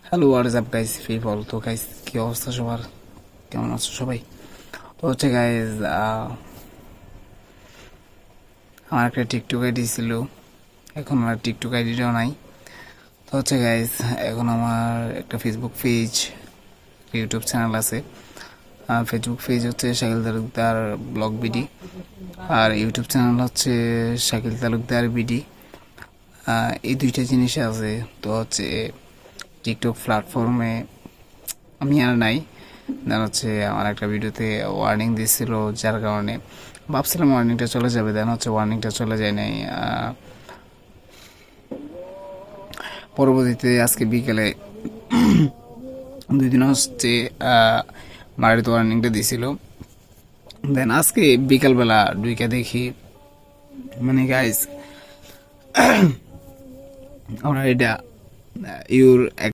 Hello what's up guys people. তো guys কি অবস্থা সবার, কেমন আছো সবাই? তো হচ্ছে গাইস আমার একটা টিকটক আইডি ছিল, এখন আমার টিকটক আইডিটাও নাই। তো হচ্ছে গাইস এখন আমার একটা ফেসবুক পেজ, ইউটিউব চ্যানেল আছে। ফেসবুক পেজ হচ্ছে শাকিল তালুকদার ব্লগ বিডি, আর ইউটিউব চ্যানেল হচ্ছে শাকিল তালুকদার বিডি। এই দুইটা জিনিস আছে। তো হচ্ছে টিকটক প্ল্যাটফর্মে আমি আর নাই। দেন হচ্ছে আমার একটা ভিডিওতে ওয়ার্নিং দিচ্ছিল, যার কারণে ভাবছিলাম ওয়ার্নিংটা চলে যাবে, দেন হচ্ছে ওয়ার্নিংটা চলে যায় নাই। পরবর্তীতে আজকে বিকেলে 2 দিন হচ্ছে বাড়িতে ওয়ার্নিংটা দিছিল। দেন আজকে বিকালবেলা দুইটা দেখি, মানে গাইস আমরা এটা ইউর